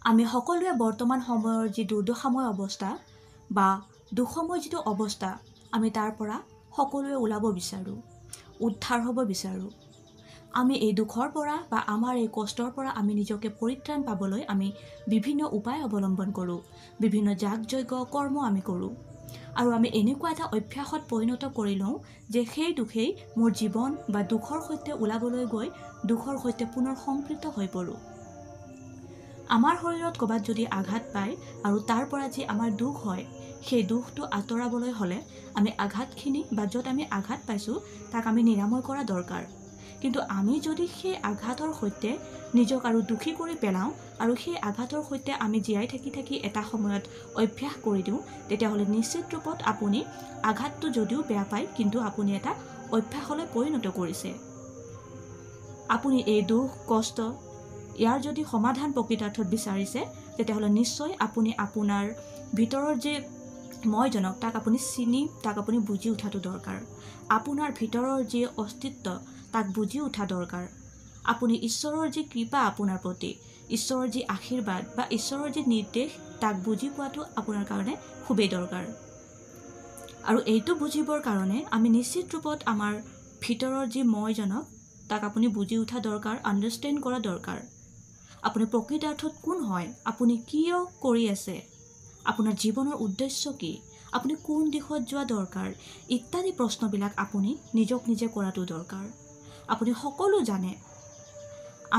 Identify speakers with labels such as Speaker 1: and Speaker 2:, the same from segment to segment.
Speaker 1: আমি সকলোৱে বৰ্তমান সময়ৰ যি দুৰ্দশাময় অৱস্থা বা দুখময় যিটো অৱস্থা আমি তাৰ পৰা সকলোৱে ওলাব বিচাৰোঁ, উদ্ধাৰ হ'ব বিচাৰোঁ। আমি এই দুখৰ পৰা বা আমাৰ এই কষ্টৰ পৰা আমি নিজকে পৰিত্ৰাণ পাবলৈ আমি বিভিন্ন উপায় অৱলম্বন কৰোঁ, বিভিন্ন যাগযজ্ঞ কৰ্ম আমি কৰোঁ। আৰু আমি এনেকুৱা এটা অভ্যাসত পৰিণত কৰি লওঁ যে সেই দুখেই মোৰ জীৱন বা দুখৰ সৈতে ওলাবলৈ গৈ দুখৰ সৈতে পুনৰ সংপৃক্ত হৈ পৰোঁ। আমাৰ শৰীৰত ক'ৰবাত যদি আঘাত পায় আৰু তাৰ পৰা যি আমাৰ দুখ হয়, সেই দুখটো আঁতৰাবলৈ হ'লে আমি আঘাতখিনি বা য'ত আমি আঘাত পাইছোঁ তাক আমি নিৰাময় কৰা দৰকাৰ। কিন্তু আমি যদি সেই আঘাতৰ সৈতে নিজক আৰু দুখী কৰি পেলাওঁ আৰু সেই আঘাতৰ সৈতে আমি জীয়াই থাকি এটা সময়ত অভ্যাস কৰি দিওঁ, তেতিয়াহ'লে নিশ্চিত ৰূপত আপুনি আঘাতটো যদিও বেয়া পায় কিন্তু আপুনি এটা অভ্যাসলৈ পৰিণত কৰিছে। আপুনি এই দুখ কষ্ট ইয়াৰ যদি সমাধান প্ৰকৃতাৰ্থত বিচাৰিছে, তেতিয়াহ'লে নিশ্চয় আপুনি আপোনাৰ ভিতৰৰ যে মইজনক তাক আপুনি চিনি তাক আপুনি বুজি উঠাটো দৰকাৰ। আপোনাৰ ভিতৰৰ যি অস্তিত্ব তাক বুজি উঠা দৰকাৰ। আপুনি ঈশ্বৰৰ যি কৃপা আপোনাৰ প্ৰতি, ঈশ্বৰৰ যি আশীৰ্বাদ বা ঈশ্বৰৰ যি নিৰ্দেশ তাক বুজি পোৱাটো আপোনাৰ কাৰণে খুবেই দৰকাৰ। আৰু এইটো বুজিবৰ কাৰণে আমি নিশ্চিত ৰূপত আমাৰ ভিতৰৰ যি মইজনক তাক আপুনি বুজি উঠা দৰকাৰ, আণ্ডাৰষ্টেণ্ড কৰা দৰকাৰ। আপুনি প্ৰকৃতাৰ্থত কোন হয়, আপুনি কিয় কৰি আছে, আপোনাৰ জীৱনৰ উদ্দেশ্য কি, আপুনি কোন দিশত যোৱা দৰকাৰ ইত্যাদি প্ৰশ্নবিলাক আপুনি নিজক নিজে কৰাটো দৰকাৰ। আপুনি সকলো জানে।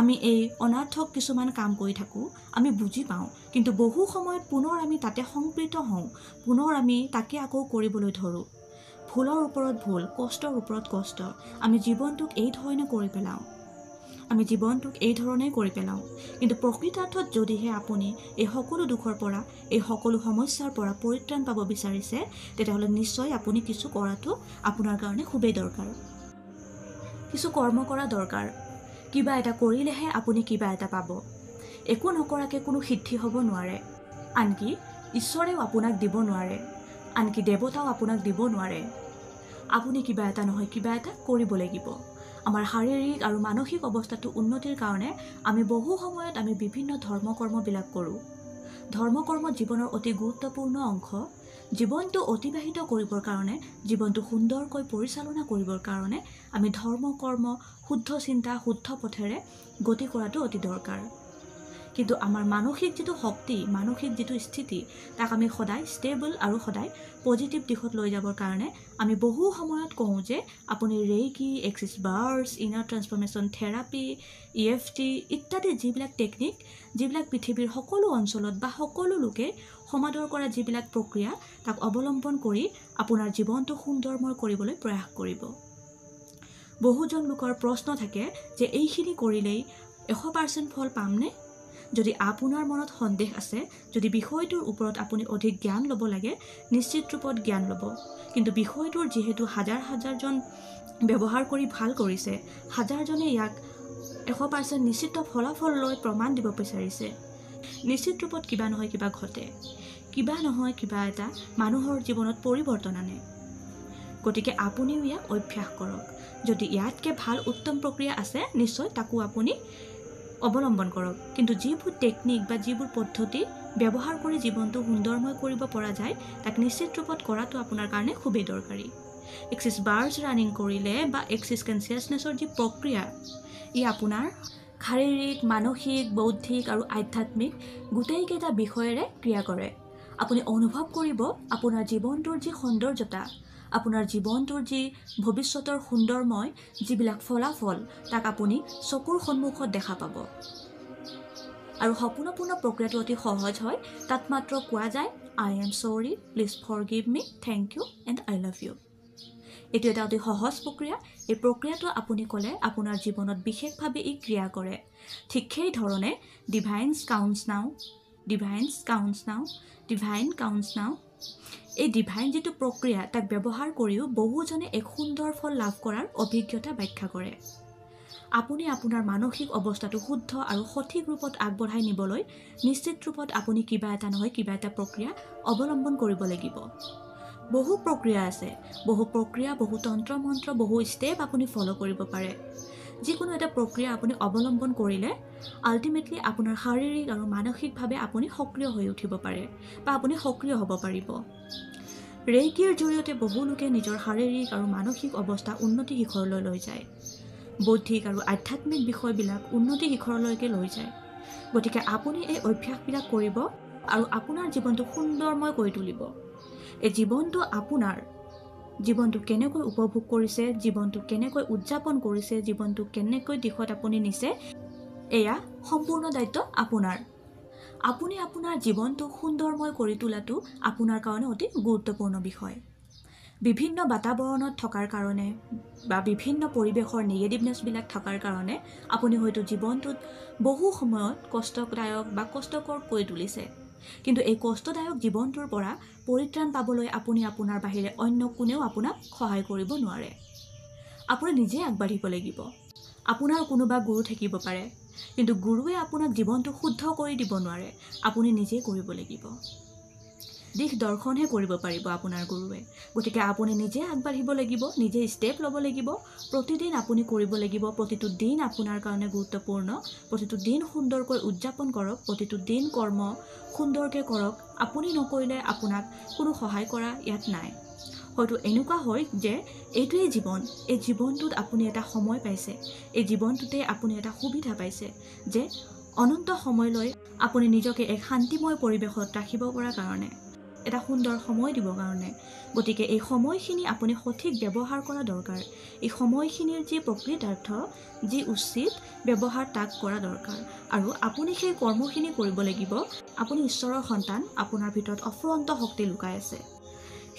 Speaker 1: আমি এই অনাৰ্থক কিছুমান কাম কৰি থাকোঁ, আমি বুজি পাওঁ, কিন্তু বহু সময়ত পুনৰ আমি তাতে সংপৃক্ত হওঁ, পুনৰ আমি তাকে আকৌ কৰিবলৈ ধৰোঁ। ভুলৰ ওপৰত ভুল, কষ্টৰ ওপৰত কষ্ট, আমি জীৱনটোক এই ধৰণে কৰি পেলাওঁ। কিন্তু প্ৰকৃতাৰ্থত যদিহে আপুনি এই সকলো দুখৰ পৰা, এই সকলো সমস্যাৰ পৰা পৰিত্ৰাণ পাব বিচাৰিছে, তেতিয়াহ'লে নিশ্চয় আপুনি কিছু কৰাটো আপোনাৰ কাৰণে খুবেই দৰকাৰ। কিছু কৰ্ম কৰা দৰকাৰ। কিবা এটা কৰিলেহে আপুনি কিবা এটা পাব। একো নকৰাকৈ কোনো সিদ্ধি হ'ব নোৱাৰে। আনকি ঈশ্বৰেও আপোনাক দিব নোৱাৰে, আনকি দেৱতাও আপোনাক দিব নোৱাৰে। আপুনি কিবা এটা নহয় কিবা এটা কৰিব লাগিব। আমাৰ শাৰীৰিক আৰু মানসিক অৱস্থাটো উন্নতিৰ কাৰণে আমি বহু সময়ত আমি বিভিন্ন ধৰ্মকৰ্মবিলাক কৰোঁ। ধৰ্মকৰ্ম জীৱনৰ অতি গুৰুত্বপূৰ্ণ অংশ। জীৱনটো অতিবাহিত কৰিবৰ কাৰণে, জীৱনটো সুন্দৰকৈ পৰিচালনা কৰিবৰ কাৰণে আমি ধৰ্মকৰ্ম শুদ্ধ চিন্তা শুদ্ধ পথেৰে গতি কৰাটো অতি দৰকাৰ। কিন্তু আমাৰ মানসিক যিটো শক্তি, মানসিক যিটো স্থিতি তাক আমি সদায় ষ্টেবল আৰু সদায় পজিটিভ দিশত লৈ যাবৰ কাৰণে আমি বহু সময়ত কওঁ যে আপুনি reiki, access bars, inner transformation therapy, EFT ইত্যাদি যিবিলাক টেকনিক, যিবিলাক পৃথিৱীৰ সকলো অঞ্চলত বা সকলো লোকে সমাদৰ কৰা যিবিলাক প্ৰক্ৰিয়া তাক অৱলম্বন কৰি আপোনাৰ জীৱনটো সুন্দৰময় কৰিবলৈ প্ৰয়াস কৰিব। বহুজন লোকৰ প্ৰশ্ন থাকে যে এইখিনি কৰিলেই 100% ফল পামনে? যদি আপোনাৰ মনত সন্দেহ আছে, যদি বিষয়টোৰ ওপৰত আপুনি অধিক জ্ঞান ল'ব লাগে, নিশ্চিত ৰূপত জ্ঞান ল'ব। কিন্তু বিষয়টোৰ যিহেতু হাজাৰজন ব্যৱহাৰ কৰি ভাল কৰিছে, হাজাৰজনে ইয়াক 100% নিশ্চিত ফলাফল লৈ প্ৰমাণ দিব বিচাৰিছে, নিশ্চিত ৰূপত কিবা নহয় কিবা ঘটে, কিবা নহয় কিবা এটা মানুহৰ জীৱনত পৰিৱৰ্তন আনে। গতিকে আপুনিও ইয়াক অভ্যাস কৰক। যদি ইয়াতকৈ ভাল উত্তম প্ৰক্ৰিয়া আছে, নিশ্চয় তাকো আপুনি অৱলম্বন কৰক। কিন্তু যিবোৰ টেকনিক বা যিবোৰ পদ্ধতি ব্যৱহাৰ কৰি জীৱনটো সুন্দৰময় কৰিব পৰা যায়, তাক নিশ্চিত ৰূপত কৰাটো আপোনাৰ কাৰণে খুবেই দৰকাৰী। এক্সিছ বাৰ্ছ ৰানিং কৰিলে বা এক্সিছ কনচিয়াছনেছৰ যি প্ৰক্ৰিয়া, ই আপোনাৰ শাৰীৰিক, মানসিক, বৌদ্ধিক আৰু আধ্যাত্মিক গোটেইকেইটা বিষয়েৰে ক্ৰিয়া কৰে। আপুনি অনুভৱ কৰিব আপোনাৰ জীৱনটোৰ যি সৌন্দৰ্যতা, আপোনাৰ জীৱনটোৰ যি ভৱিষ্যতৰ সুন্দৰময় যিবিলাক ফলাফল তাক আপুনি চকুৰ সন্মুখত দেখা পাব। আৰু সম্পূৰ্ণ প্ৰক্ৰিয়াটো অতি সহজ হয়। তাত মাত্ৰ কোৱা যায় I am sorry, please forgive me, thank you and I love you। এইটো এটা অতি সহজ প্ৰক্ৰিয়া। এই প্ৰক্ৰিয়াটো আপুনি ক'লে আপোনাৰ জীৱনত বিশেষভাৱে ই ক্ৰিয়া কৰে। ঠিক সেই ধৰণে ডিভাইন কাউন্টছ নাও এই ডিভাইন যিটো প্ৰক্ৰিয়া তাক ব্যৱহাৰ কৰিও বহুজনে এক সুন্দৰ ফল লাভ কৰাৰ অভিজ্ঞতা ব্যাখ্যা কৰে। আপুনি আপোনাৰ মানসিক অৱস্থাটো শুদ্ধ আৰু সঠিক ৰূপত আগবঢ়াই নিবলৈ নিশ্চিত ৰূপত আপুনি কিবা এটা নহয় কিবা এটা প্ৰক্ৰিয়া অৱলম্বন কৰিব লাগিব। বহু প্ৰক্ৰিয়া আছে, বহু তন্ত্ৰ মন্ত্ৰ, বহু ষ্টেপ আপুনি ফ'ল' কৰিব পাৰে। যিকোনো এটা প্ৰক্ৰিয়া আপুনি অৱলম্বন কৰিলে আল্টিমেটলি আপোনাৰ শাৰীৰিক আৰু মানসিকভাৱে আপুনি সক্ৰিয় হৈ উঠিব পাৰে বা আপুনি সক্ৰিয় হ'ব পাৰিব। ৰেইকিৰ জৰিয়তে বহু লোকে নিজৰ শাৰীৰিক আৰু মানসিক অৱস্থা উন্নতি শিখৰলৈ লৈ যায়। বৌদ্ধিক আৰু আধ্যাত্মিক বিষয়বিলাক উন্নতি শিখৰলৈকে লৈ যায়। গতিকে আপুনি এই অভ্যাসবিলাক কৰিব আৰু আপোনাৰ জীৱনটো সুন্দৰময় কৰি তুলিব। এই জীৱনটো কেনেকৈ উপভোগ কৰিছে, জীৱনটো কেনেকৈ উদযাপন কৰিছে, জীৱনটো কেনেকৈ দিশত আপুনি নিছে, এয়া সম্পূৰ্ণ দায়িত্ব আপোনাৰ। আপুনি আপোনাৰ জীৱনটো সুন্দৰময় কৰি তোলাটো আপোনাৰ কাৰণে অতি গুৰুত্বপূৰ্ণ বিষয়। বিভিন্ন বাতাবৰণত থকাৰ কাৰণে বা বিভিন্ন পৰিৱেশৰ নিগেটিভনেছবিলাক থকাৰ কাৰণে আপুনি হয়তো জীৱনটোত বহু সময়ত কষ্টদায়ক বা কষ্টকৰ কৰি তুলিছে। কিন্তু এই কষ্টদায়ক জীৱনটোৰ পৰা পৰিত্ৰাণ পাবলৈ আপুনি আপোনাৰ বাহিৰে অন্য কোনেও আপোনাক সহায় কৰিব নোৱাৰে। আপুনি নিজে আগবাঢ়িব লাগিব। আপোনাৰ কোনোবা গুৰু থাকিব পাৰে, কিন্তু গুৰুৱে আপোনাক জীৱনটো শুদ্ধ কৰি দিব নোৱাৰে। আপুনি নিজে কৰিব লাগিব। দিশ দৰ্শনহে কৰিব পাৰিব আপোনাৰ গুৰুৱে। গতিকে আপুনি নিজে আগবাঢ়িব লাগিব, নিজে ষ্টেপ ল'ব লাগিব। প্ৰতিদিন আপুনি কৰিব লাগিব। প্ৰতিটো দিন আপোনাৰ কাৰণে গুৰুত্বপূৰ্ণ। প্ৰতিটো দিন সুন্দৰকৈ উদযাপন কৰক। প্ৰতিটো দিন কৰ্ম সুন্দৰকৈ কৰক। আপুনি নকৰিলে আপোনাক কোনো সহায় কৰা ইয়াত নাই। হয়তো এনেকুৱা হয় যে এইটোৱেই জীৱন। এই জীৱনটোত আপুনি এটা সময় পাইছে। এই জীৱনটোতে আপুনি এটা সুবিধা পাইছে যে অনন্ত সময়লৈ আপুনি নিজকে এক শান্তিময় পৰিৱেশত ৰাখিব পৰাৰ কাৰণে, এটা সুন্দৰ সময় দিবৰ কাৰণে। গতিকে এই সময়খিনি আপুনি সঠিক ব্যৱহাৰ কৰা দৰকাৰ। এই সময়খিনিৰ যি প্ৰকৃতাৰ্থ, যি উচিত ব্যৱহাৰ তাক কৰা দৰকাৰ। আৰু আপুনি সেই কৰ্মখিনি কৰিব লাগিব। আপুনি ঈশ্বৰৰ সন্তান, আপোনাৰ ভিতৰত অফুৰন্ত শক্তি লুকাই আছে।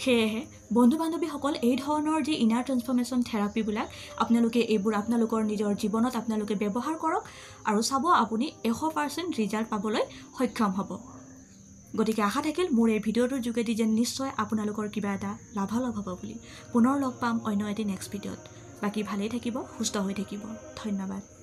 Speaker 1: সেয়েহে বন্ধু বান্ধৱীসকল, এই ধৰণৰ যি ইনাৰ ট্ৰেন্সফৰ্মেশ্যন থেৰাপিবিলাক আপোনালোকে এইবোৰ আপোনালোকৰ নিজৰ জীৱনত আপোনালোকে ব্যৱহাৰ কৰক আৰু চাব আপুনি 100% ৰিজাল্ট পাবলৈ সক্ষম হ'ব। গতিকে আশা থাকিল মোৰ এই ভিডিঅ'টোৰ যোগেদি যেন নিশ্চয় আপোনালোকৰ কিবা এটা লাভালাভ হ'ব বুলি। পুনৰ লগ পাম অন্য এটি নেক্সট ভিডিঅ'ত। বাকী ভালেই থাকিব, সুস্থ হৈ থাকিব। ধন্যবাদ।